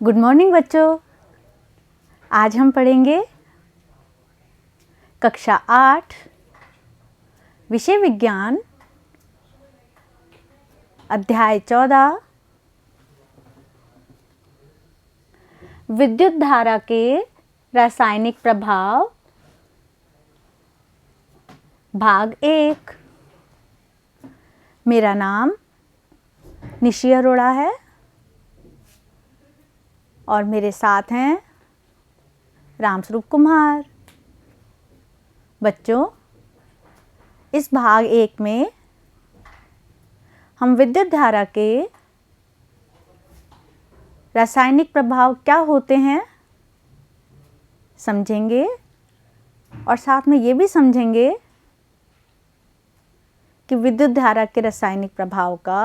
Good morning बच्चों। आज हम पढ़ेंगे कक्षा 8 विषय विज्ञान अध्याय 14 विद्युत धारा के रासायनिक प्रभाव भाग 1। मेरा नाम निशी अरोड़ा है और मेरे साथ हैं रामस्वरूप कुमार। बच्चों, इस भाग 1 में हम विद्युत धारा के रासायनिक प्रभाव क्या होते हैं समझेंगे और साथ में ये भी समझेंगे कि विद्युत धारा के रासायनिक प्रभाव का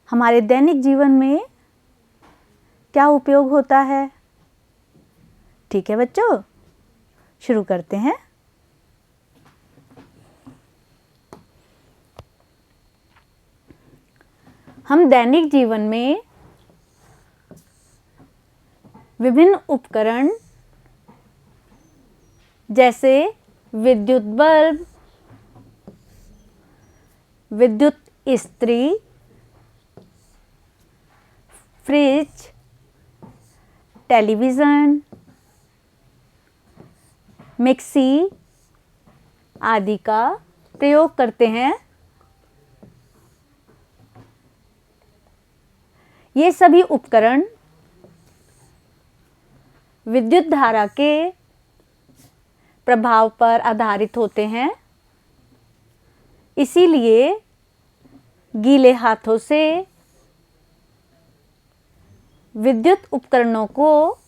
हमारे दैनिक जीवन में क्या उपयोग होता है। ठीक है बच्चों, शुरू करते हैं। हम दैनिक जीवन में विभिन्न उपकरण जैसे विद्युत बल्ब, विद्युत इस्त्री, फ्रिज, टेलीविज़न, मिक्सी आदि का प्रयोग करते हैं। ये सभी उपकरण विद्युत धारा के प्रभाव पर आधारित होते हैं। इसीलिए गीले हाथों से विद्युत उपकरणों को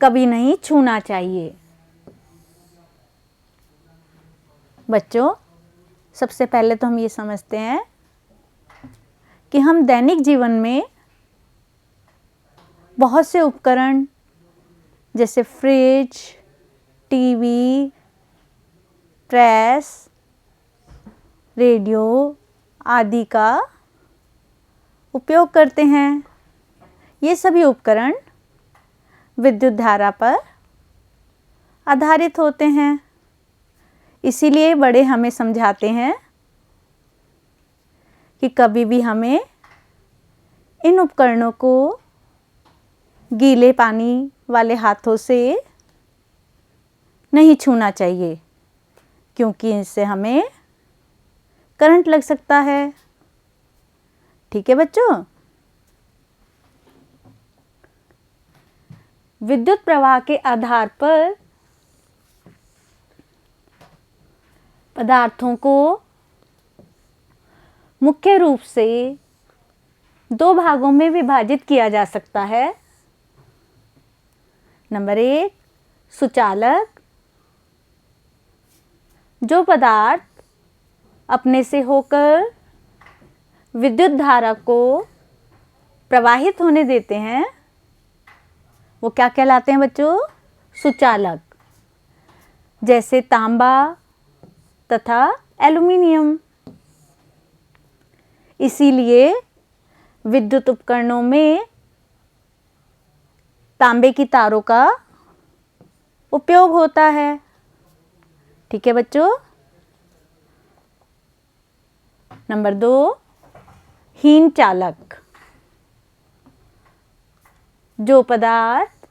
कभी नहीं छूना चाहिए। बच्चों, सबसे पहले तो हम ये समझते हैं कि हम दैनिक जीवन में बहुत से उपकरण जैसे फ्रिज, टीवी, प्रेस, रेडियो आदि का उपयोग करते हैं। ये सभी उपकरण विद्युत धारा पर आधारित होते हैं। इसीलिए बड़े हमें समझाते हैं कि कभी भी हमें इन उपकरणों को गीले पानी वाले हाथों से नहीं छूना चाहिए, क्योंकि इससे हमें करंट लग सकता है। ठीक है बच्चों, विद्युत प्रवाह के आधार पर पदार्थों को मुख्य रूप से 2 भागों में विभाजित किया जा सकता है। नंबर 1, सुचालक, जो पदार्थ अपने से होकर विद्युत धारा को प्रवाहित होने देते हैं वो क्या कहलाते हैं बच्चों? सुचालक, जैसे तांबा तथा एल्युमिनियम। इसीलिए विद्युत उपकरणों में तांबे की तारों का उपयोग होता है। ठीक है बच्चों। नंबर 2, हीन चालक, जो पदार्थ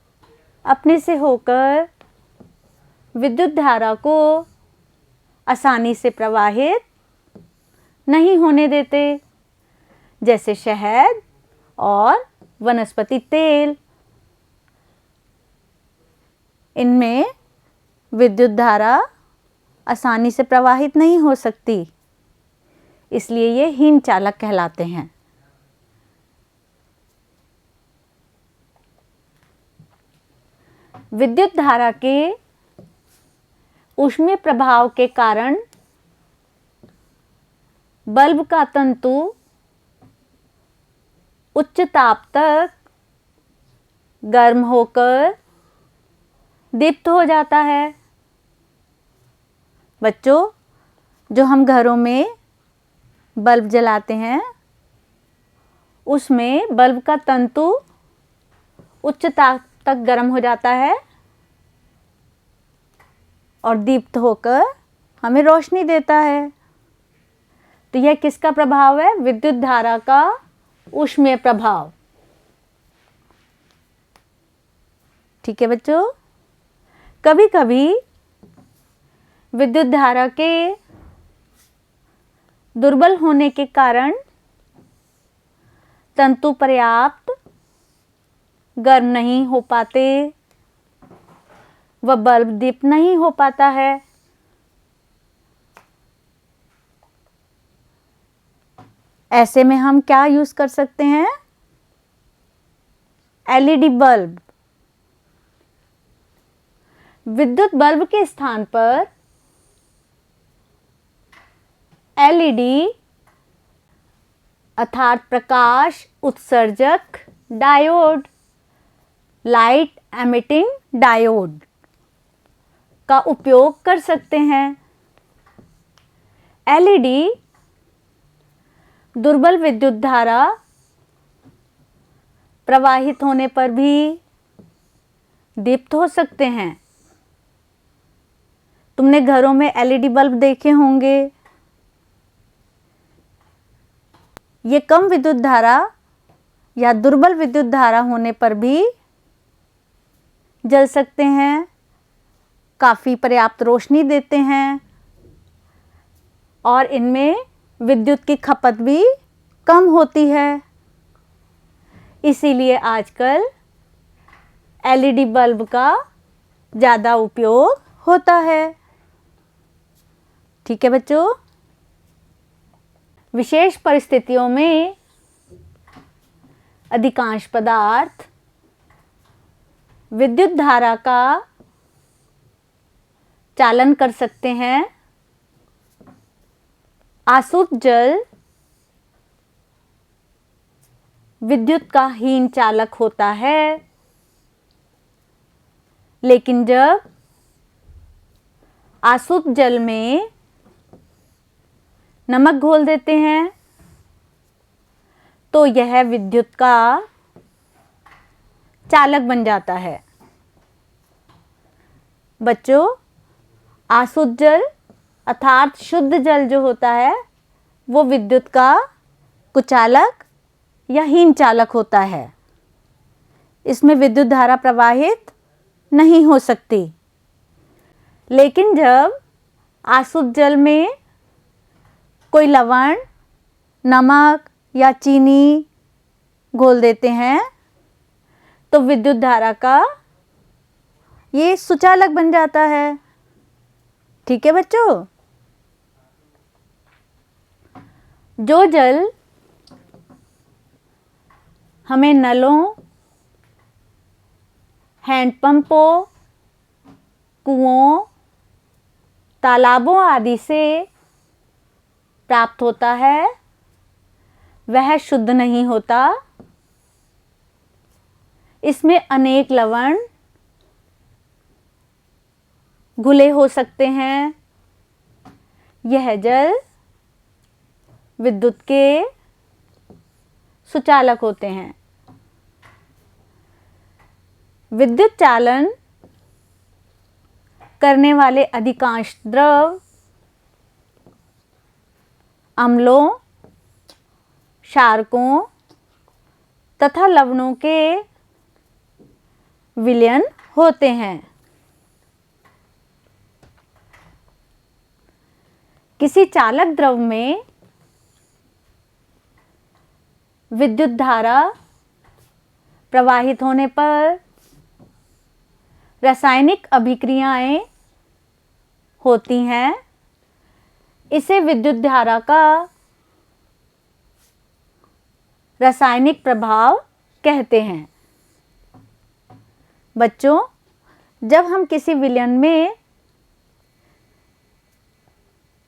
अपने से होकर विद्युत धारा को आसानी से प्रवाहित नहीं होने देते, जैसे शहद और वनस्पति तेल। इनमें विद्युत धारा आसानी से प्रवाहित नहीं हो सकती, इसलिए ये हीन चालक कहलाते हैं। विद्युत धारा के ऊष्मीय प्रभाव के कारण बल्ब का तंतु उच्च ताप तक गर्म होकर दीप्त हो जाता है। बच्चों, जो हम घरों में बल्ब जलाते हैं उसमें बल्ब का तंतु उच्च ताप तक गर्म हो जाता है और दीप्त होकर हमें रोशनी देता है। तो यह किसका प्रभाव है? विद्युत धारा का ऊष्मीय प्रभाव। ठीक है बच्चों, कभी कभी विद्युत धारा के दुर्बल होने के कारण तंतु पर्याप्त गर्म नहीं हो पाते, वह बल्ब दीप्त नहीं हो पाता है। ऐसे में हम क्या यूज कर सकते हैं? LED bulb. विद्युत बल्ब के स्थान पर एलईडी अर्थात प्रकाश उत्सर्जक डायोड, लाइट एमिटिंग डायोड का उपयोग कर सकते हैं। एलईडी दुर्बल विद्युत धारा प्रवाहित होने पर भी दीप्त हो सकते हैं। तुमने घरों में एलईडी बल्ब देखे होंगे। ये कम विद्युत धारा या दुर्बल विद्युत धारा होने पर भी जल सकते हैं, काफ़ी पर्याप्त रोशनी देते हैं और इनमें विद्युत की खपत भी कम होती है। इसीलिए आजकल एलईडी बल्ब का ज़्यादा उपयोग होता है। ठीक है बच्चों, विशेष परिस्थितियों में अधिकांश पदार्थ विद्युत धारा का चालन कर सकते हैं। आसुत जल विद्युत का हीन चालक होता है, लेकिन जब आसुत जल में नमक घोल देते हैं तो यह विद्युत का चालक बन जाता है। बच्चों, आसुत जल अर्थात शुद्ध जल जो होता है वो विद्युत का कुचालक या हीन चालक होता है। इसमें विद्युत धारा प्रवाहित नहीं हो सकती। लेकिन जब आसुत जल में कोई लवण, नमक या चीनी घोल देते हैं तो विद्युत धारा का ये सुचालक बन जाता है। ठीक है बच्चों, जो जल हमें नलों, हैंडपंपों, कुओं, तालाबों आदि से प्राप्त होता है वह शुद्ध नहीं होता। इसमें अनेक लवण घुले हो सकते हैं। यह जल विद्युत के सुचालक होते हैं। विद्युत चालन करने वाले अधिकांश द्रव अम्लों, क्षारकों तथा लवणों के विलयन होते हैं। किसी चालक द्रव में विद्युत धारा प्रवाहित होने पर रासायनिक अभिक्रियाएं होती हैं। इसे विद्युत धारा का रासायनिक प्रभाव कहते हैं। बच्चों, जब हम किसी विलयन में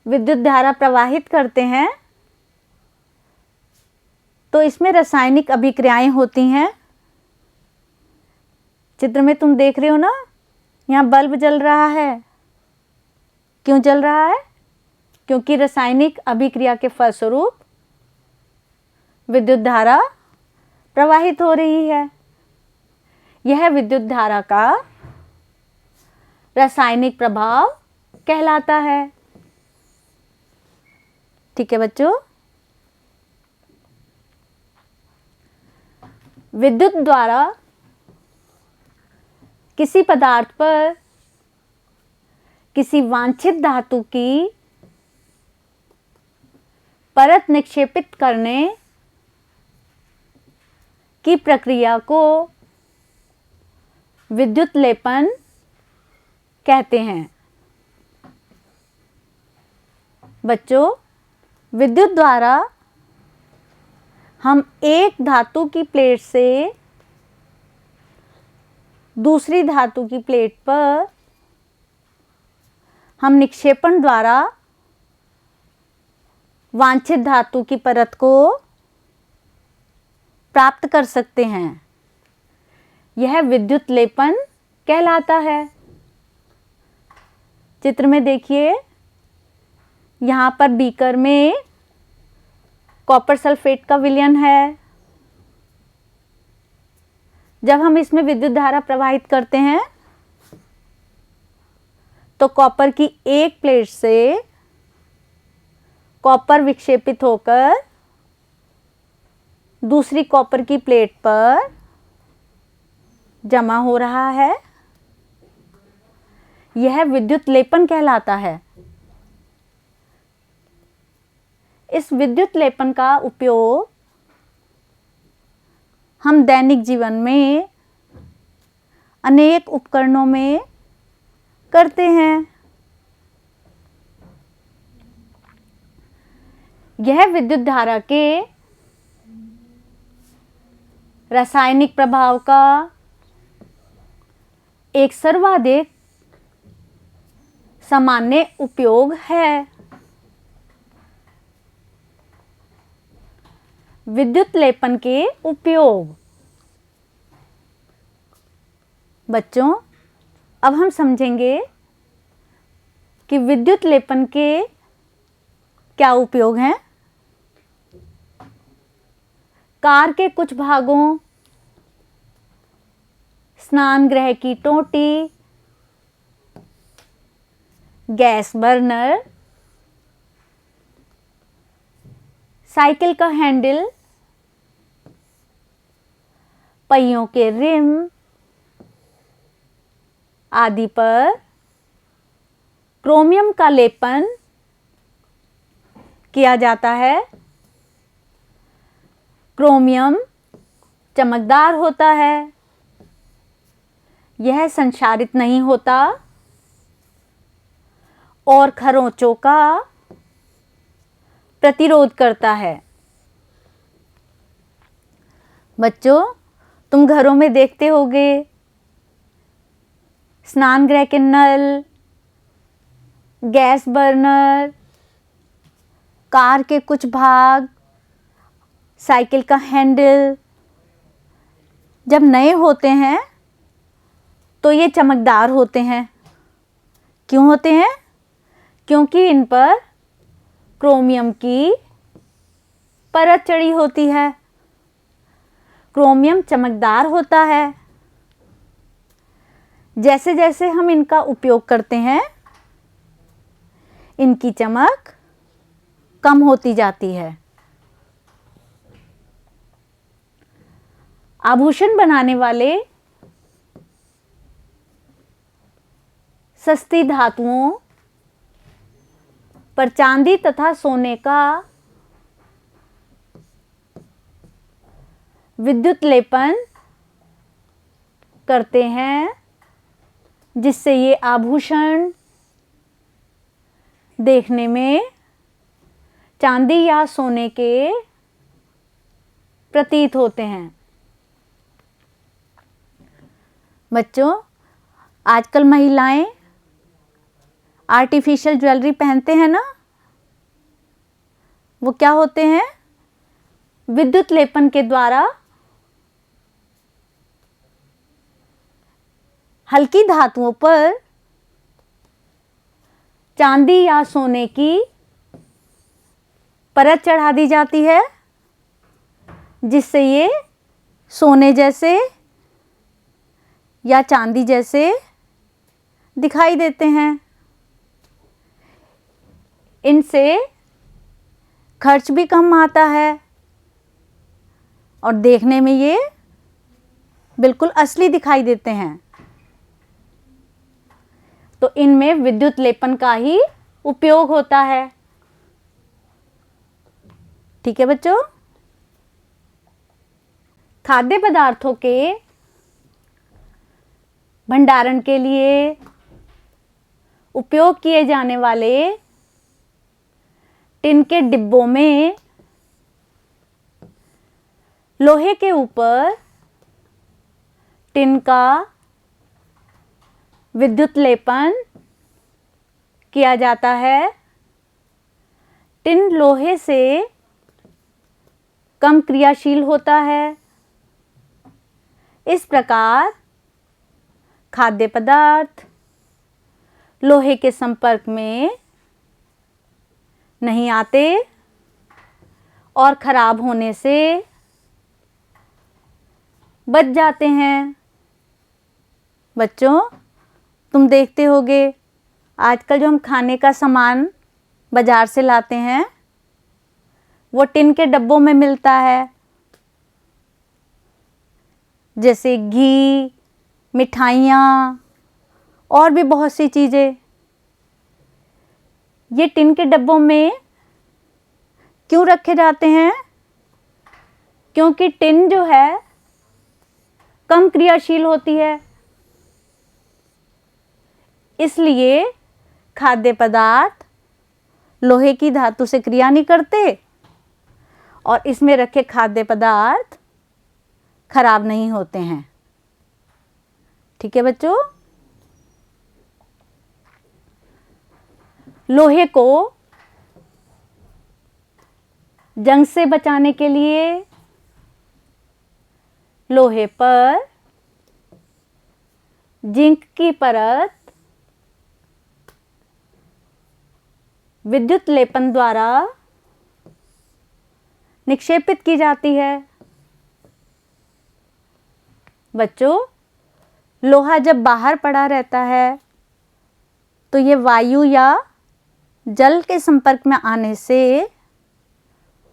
विद्युत धारा प्रवाहित करते हैं तो इसमें रासायनिक अभिक्रियाएं होती हैं। चित्र में तुम देख रहे हो ना, यहाँ बल्ब जल रहा है। क्यों जल रहा है? क्योंकि रासायनिक अभिक्रिया के फलस्वरूप विद्युत धारा प्रवाहित हो रही है। यह विद्युत धारा का रासायनिक प्रभाव कहलाता है। ठीक है बच्चों, विद्युत द्वारा किसी पदार्थ पर किसी वांछित धातु की परत निक्षेपित करने की प्रक्रिया को विद्युत लेपन कहते हैं। बच्चों, विद्युत द्वारा हम एक धातु की प्लेट से दूसरी धातु की प्लेट पर हम निक्षेपण द्वारा वांछित धातु की परत को प्राप्त कर सकते हैं। यह विद्युत लेपन कहलाता है। चित्र में देखिए, यहाँ पर बीकर में कॉपर सल्फेट का विलयन है। जब हम इसमें विद्युत धारा प्रवाहित करते हैं तो कॉपर की एक प्लेट से कॉपर विक्षेपित होकर दूसरी कॉपर की प्लेट पर जमा हो रहा है। यह विद्युत लेपन कहलाता है। इस विद्युत लेपन का उपयोग हम दैनिक जीवन में अनेक उपकरणों में करते हैं। यह विद्युत धारा के रासायनिक प्रभाव का एक सर्वाधिक सामान्य उपयोग है। विद्युत लेपन के उपयोग। बच्चों, अब हम समझेंगे कि विद्युत लेपन के क्या उपयोग हैं। कार के कुछ भागों, स्नान गृह की टोंटी, गैस बर्नर, साइकिल का हैंडल, पहियों के रिम आदि पर क्रोमियम का लेपन किया जाता है। क्रोमियम चमकदार होता है, यह संक्षारित नहीं होता और खरोंचों का प्रतिरोध करता है। बच्चों, तुम घरों में देखते होगे स्नान गृह के नल, गैस बर्नर, कार के कुछ भाग, साइकिल का हैंडल जब नए होते हैं तो ये चमकदार होते हैं। क्यों होते हैं? क्योंकि इन पर क्रोमियम की परत चढ़ी होती है। क्रोमियम चमकदार होता है। जैसे जैसे हम इनका उपयोग करते हैं, इनकी चमक कम होती जाती है। आभूषण बनाने वाले सस्ती धातुओं पर चांदी तथा सोने का विद्युत लेपन करते हैं, जिससे ये आभूषण देखने में चांदी या सोने के प्रतीत होते हैं। बच्चों, आजकल महिलाएं आर्टिफिशियल ज्वेलरी पहनते हैं ना, वो क्या होते हैं? विद्युत लेपन के द्वारा हल्की धातुओं पर चांदी या सोने की परत चढ़ा दी जाती है, जिससे ये सोने जैसे या चांदी जैसे दिखाई देते हैं। इनसे खर्च भी कम आता है और देखने में ये बिल्कुल असली दिखाई देते हैं। तो इनमें विद्युत लेपन का ही उपयोग होता है। ठीक है बच्चों, खाद्य पदार्थों के भंडारण के लिए उपयोग किए जाने वाले टिन के डिब्बों में लोहे के ऊपर टिन का विद्युत लेपन किया जाता है। टिन लोहे से कम क्रियाशील होता है। इस प्रकार खाद्य पदार्थ लोहे के संपर्क में नहीं आते और खराब होने से बच जाते हैं। बच्चों, तुम देखते होगे आजकल जो हम खाने का सामान बाजार से लाते हैं वो टिन के डब्बों में मिलता है, जैसे घी, मिठाइयाँ और भी बहुत सी चीज़ें। ये टिन के डब्बों में क्यों रखे जाते हैं? क्योंकि टिन जो है कम क्रियाशील होती है, इसलिए खाद्य पदार्थ लोहे की धातु से क्रिया नहीं करते और इसमें रखे खाद्य पदार्थ खराब नहीं होते हैं। ठीक है बच्चों, लोहे को जंग से बचाने के लिए लोहे पर जिंक की परत विद्युत लेपन द्वारा निक्षेपित की जाती है। बच्चों, लोहा जब बाहर पड़ा रहता है तो ये वायु या जल के संपर्क में आने से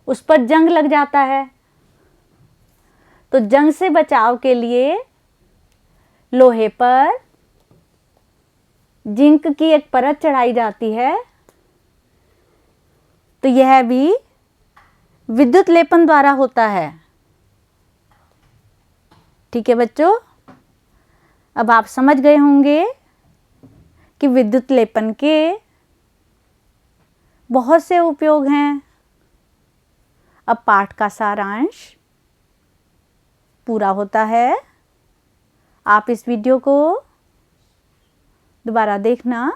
उस पर जंग लग जाता है। तो जंग से बचाव के लिए लोहे पर जिंक की एक परत चढ़ाई जाती है। तो यह भी विद्युत लेपन द्वारा होता है। ठीक है बच्चों, अब आप समझ गए होंगे कि विद्युत लेपन के बहुत से उपयोग हैं। अब पाठ का सारांश पूरा होता है। आप इस वीडियो को दोबारा देखना,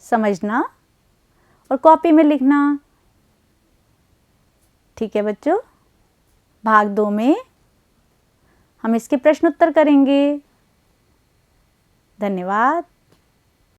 समझना और कॉपी में लिखना। ठीक है बच्चों, भाग 2 में हम इसके प्रश्न उत्तर करेंगे। धन्यवाद।